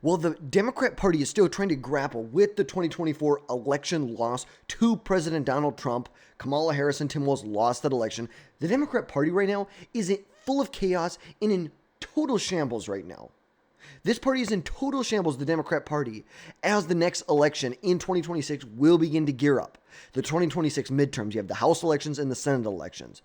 Well, the Democrat Party is still trying to grapple with the 2024 election loss to President Donald Trump. Kamala Harris and Tim Walz lost that election. The Democrat Party right now is full of chaos and in total shambles right now. This party is in total shambles, the Democrat Party, as the next election in 2026 will begin to gear up. The 2026 midterms, you have the House elections and the Senate elections.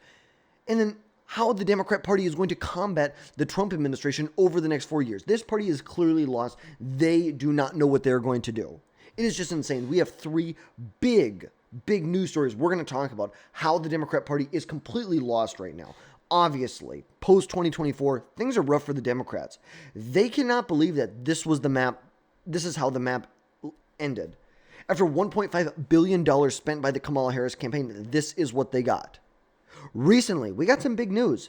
And then how the Democrat Party is going to combat the Trump administration over the next 4 years. This party is clearly lost. They do not know what they're going to do. It is just insane. We have three big news stories we're going to talk about how the Democrat Party is completely lost right now. Obviously, post-2024, things are rough for the Democrats. They cannot believe that this was the map. This is how the map ended. After $1.5 billion spent by the Kamala Harris campaign, this is what they got. Recently, we got some big news.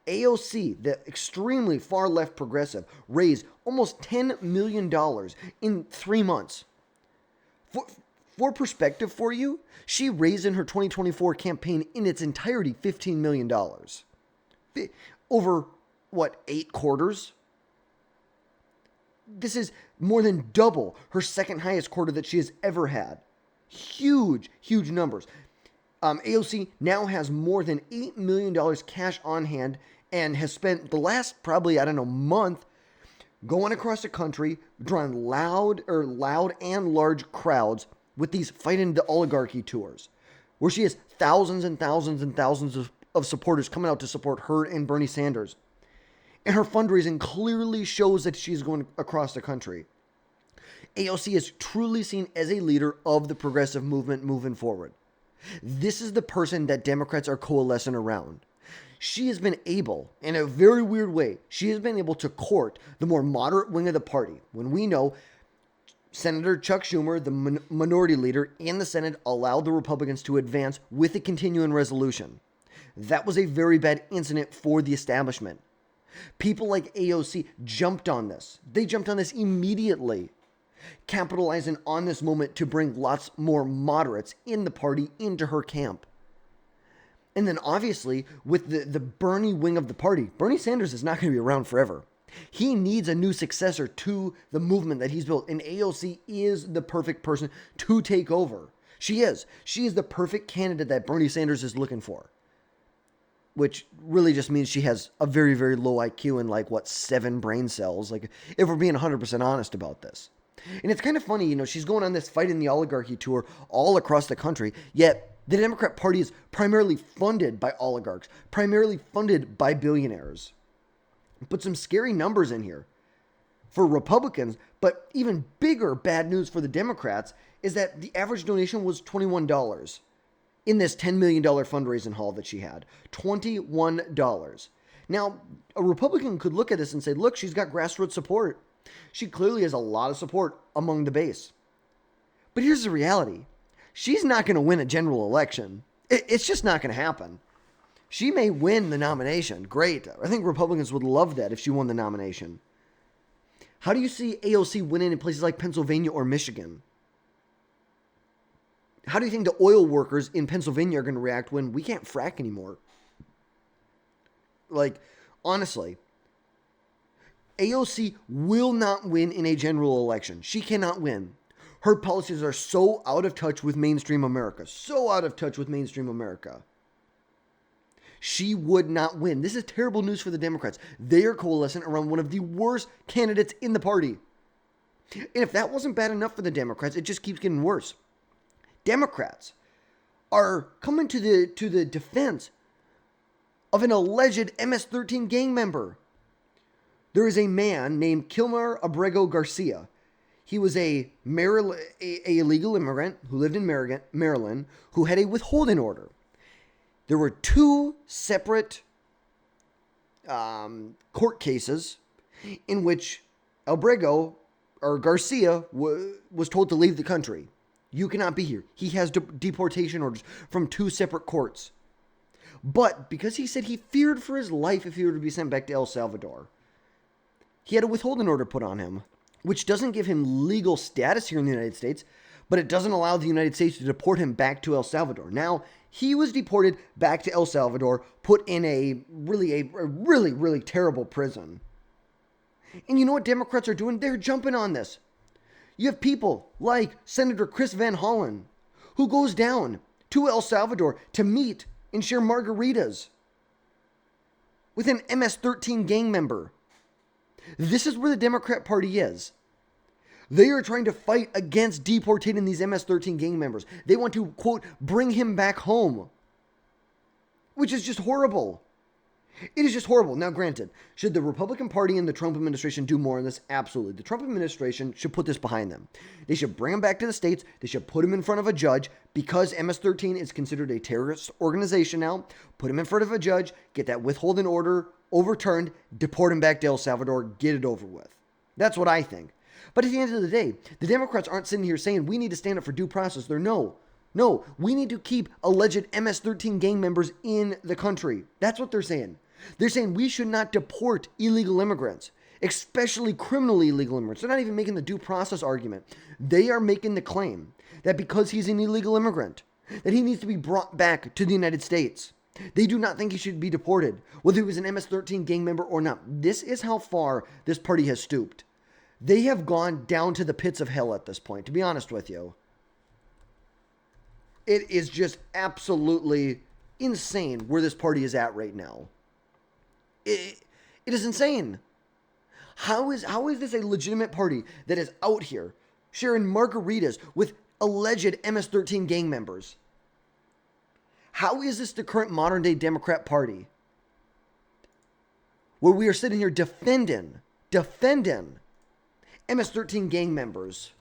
AOC, the extremely far-left progressive, raised almost $10 million in 3 months. For perspective for you, she raised in her 2024 campaign in its entirety $15 million. Over, 8 quarters? This is more than double her second highest quarter that she has ever had. Huge numbers. AOC now has more than $8 million cash on hand and has spent the last probably, month going across the country, drawing loud and large crowds with these fighting the oligarchy tours, where she has thousands and thousands and thousands of supporters coming out to support her and Bernie Sanders. And her fundraising clearly shows that she's going across the country. AOC is truly seen as a leader of the progressive movement moving forward. This is the person that Democrats are coalescing around. She has been able, in a very weird way, she has been able to court the more moderate wing of the party. When we know Senator Chuck Schumer, the minority leader in the Senate, allowed the Republicans to advance with a continuing resolution. That was a very bad incident for the establishment. People like AOC jumped on this. They jumped on this immediately, capitalizing on this moment to bring lots more moderates in the party into her camp. And then obviously, with the Bernie wing of the party, Bernie Sanders is not going to be around forever. He needs a new successor to the movement that he's built, and AOC is the perfect person to take over. She is. She is the perfect candidate that Bernie Sanders is looking for, which really just means she has a very, very low IQ and 7 brain cells, if we're being 100% honest about this. And it's kind of funny, she's going on this fight in the oligarchy tour all across the country, yet the Democrat Party is primarily funded by oligarchs, primarily funded by billionaires. Put some scary numbers in here for Republicans, but even bigger bad news for the Democrats is that the average donation was $21 in this $10 million fundraising haul that she had. $21. Now, a Republican could look at this and say, look, she's got grassroots support. She clearly has a lot of support among the base. But here's the reality. She's not going to win a general election. It's just not going to happen. She may win the nomination. Great. I think Republicans would love that if she won the nomination. How do you see AOC winning in places like Pennsylvania or Michigan? How do you think the oil workers in Pennsylvania are going to react when we can't frack anymore? Honestly, AOC will not win in a general election. She cannot win. Her policies are so out of touch with mainstream America. So out of touch with mainstream America. She would not win. This is terrible news for the Democrats. They are coalescing around one of the worst candidates in the party. And if that wasn't bad enough for the Democrats, it just keeps getting worse. Democrats are coming to the defense of an alleged MS-13 gang member. There is a man named Kilmer Abrego Garcia. He was a illegal immigrant who lived in Maryland who had a withholding order. There were 2 separate court cases in which Garcia was told to leave the country. You cannot be here. He has deportation orders from 2 separate courts. But because he said he feared for his life if he were to be sent back to El Salvador, he had a withholding order put on him, which doesn't give him legal status here in the United States, but it doesn't allow the United States to deport him back to El Salvador. Now, he was deported back to El Salvador, put in a really terrible prison. And you know what Democrats are doing? They're jumping on this. You have people like Senator Chris Van Hollen, who goes down to El Salvador to meet and share margaritas with an MS-13 gang member. This is where the Democrat Party is. They are trying to fight against deportating these MS-13 gang members. They want to, quote, bring him back home, which is just horrible. It is just horrible. Now, granted, should the Republican Party and the Trump administration do more on this? Absolutely. The Trump administration should put this behind them. They should bring him back to the States. They should put him in front of a judge because MS-13 is considered a terrorist organization now. Put him in front of a judge, get that withholding order overturned, deport him back to El Salvador, get it over with. That's what I think. But at the end of the day, the Democrats aren't sitting here saying we need to stand up for due process. They're no, we need to keep alleged MS-13 gang members in the country. That's what they're saying. They're saying we should not deport illegal immigrants, especially criminally illegal immigrants. They're not even making the due process argument. They are making the claim that because he's an illegal immigrant, that he needs to be brought back to the United States. They do not think he should be deported, whether he was an MS-13 gang member or not. This is how far this party has stooped. They have gone down to the pits of hell at this point, to be honest with you. It is just absolutely insane where this party is at right now. It is insane. How is this a legitimate party that is out here sharing margaritas with alleged MS-13 gang members? How is this the current modern day Democrat Party? Where we are sitting here defending MS-13 gang members.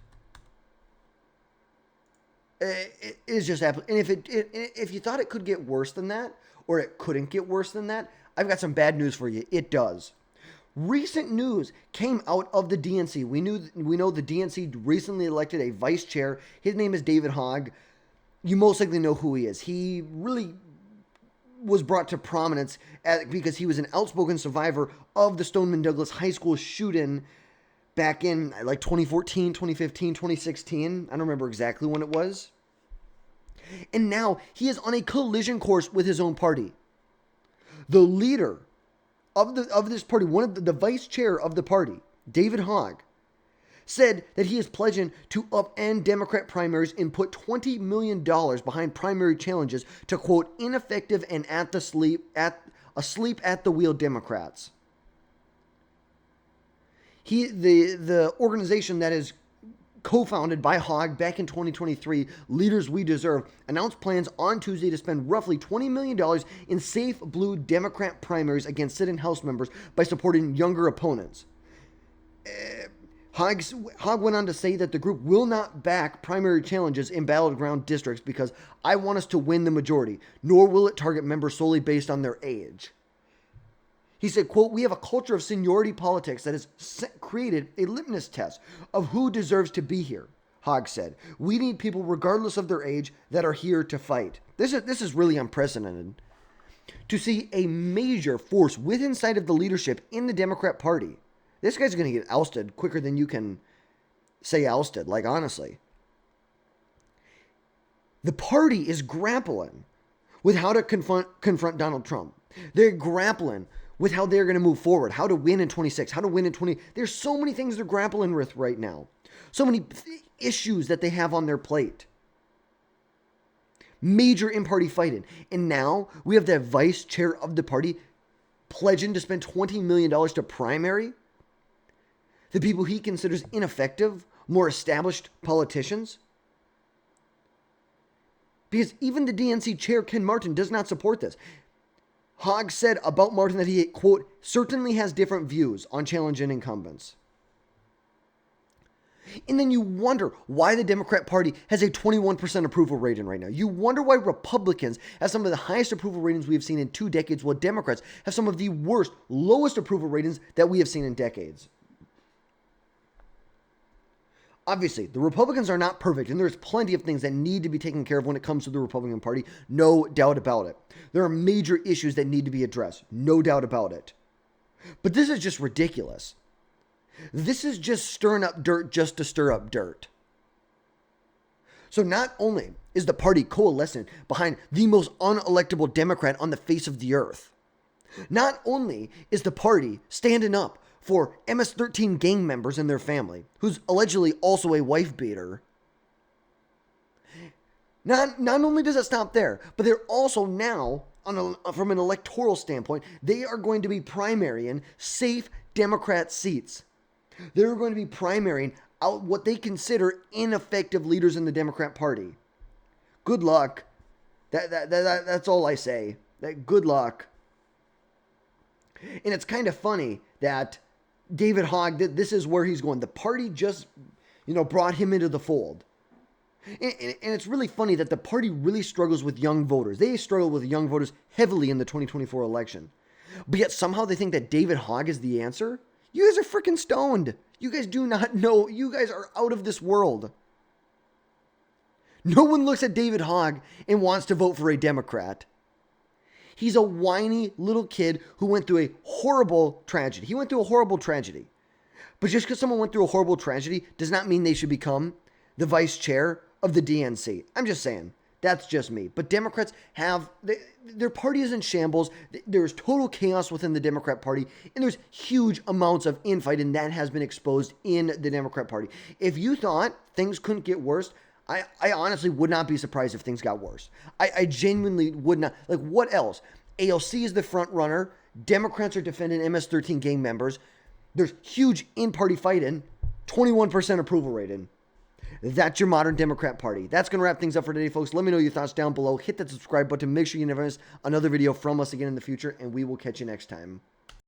It is just, and if you thought it could get worse than that, or it couldn't get worse than that, I've got some bad news for you. It does. Recent news came out of the DNC. We know the DNC recently elected a vice chair. His name is David Hogg. You most likely know who he is. He really was brought to prominence because he was an outspoken survivor of the Stoneman Douglas High School shooting back in like 2014, 2015, 2016. I don't remember exactly when it was. And now he is on a collision course with his own party. The leader of this party, one of the vice chair of the party, David Hogg, said that he is pledging to upend Democrat primaries and put $20 million behind primary challenges to, quote, ineffective and asleep at the wheel Democrats. The organization that is co-founded by Hogg back in 2023, Leaders We Deserve, announced plans on Tuesday to spend roughly $20 million in safe blue Democrat primaries against sit-in House members by supporting younger opponents. Hogg went on to say that the group will not back primary challenges in battleground districts because I want us to win the majority, nor will it target members solely based on their age. He said, quote, we have a culture of seniority politics that has created a litmus test of who deserves to be here, Hogg said. We need people, regardless of their age, that are here to fight. This is really unprecedented. To see a major force within sight of the leadership in the Democrat Party. This guy's going to get ousted quicker than you can say ousted, like honestly. The party is grappling with how to confront Donald Trump. They're grappling with how they're going to move forward, how to win in 26, how to win in 20. There's so many things they're grappling with right now. So many issues that they have on their plate. Major in-party fighting. And now we have the vice chair of the party pledging to spend $20 million to primary the people he considers ineffective, more established politicians. Because even the DNC chair, Ken Martin, does not support this. Hogg said about Martin that he, quote, certainly has different views on challenging incumbents. And then you wonder why the Democrat Party has a 21% approval rating right now. You wonder why Republicans have some of the highest approval ratings we have seen in 2 decades, while Democrats have some of the worst, lowest approval ratings that we have seen in decades. Obviously, the Republicans are not perfect, and there's plenty of things that need to be taken care of when it comes to the Republican Party. No doubt about it. There are major issues that need to be addressed. No doubt about it. But this is just ridiculous. This is just stirring up dirt just to stir up dirt. So not only is the party coalescing behind the most unelectable Democrat on the face of the earth, not only is the party standing up for MS-13 gang members and their family, who's allegedly also a wife beater. Not only does it stop there, but they're also now, from an electoral standpoint, they are going to be primarying safe Democrat seats. They're going to be primarying out what they consider ineffective leaders in the Democrat Party. Good luck. That's all I say. Good luck. And it's kind of funny that David Hogg, this is where he's going. The party just, brought him into the fold. And it's really funny that the party really struggles with young voters. They struggle with young voters heavily in the 2024 election. But yet somehow they think that David Hogg is the answer. You guys are freaking stoned. You guys do not know. You guys are out of this world. No one looks at David Hogg and wants to vote for a Democrat. He's a whiny little kid who went through a horrible tragedy. He went through a horrible tragedy. But just because someone went through a horrible tragedy does not mean they should become the vice chair of the DNC. I'm just saying. That's just me. But Democrats their party is in shambles. There's total chaos within the Democrat Party. And there's huge amounts of infight, and that has been exposed in the Democrat Party. If you thought things couldn't get worse, I honestly would not be surprised if things got worse. I genuinely would not. Like, what else? AOC is the front runner. Democrats are defending MS-13 gang members. There's huge in-party fighting. 21% approval rating. That's your modern Democrat Party. That's going to wrap things up for today, folks. Let me know your thoughts down below. Hit that subscribe button. Make sure you never miss another video from us again in the future, and we will catch you next time.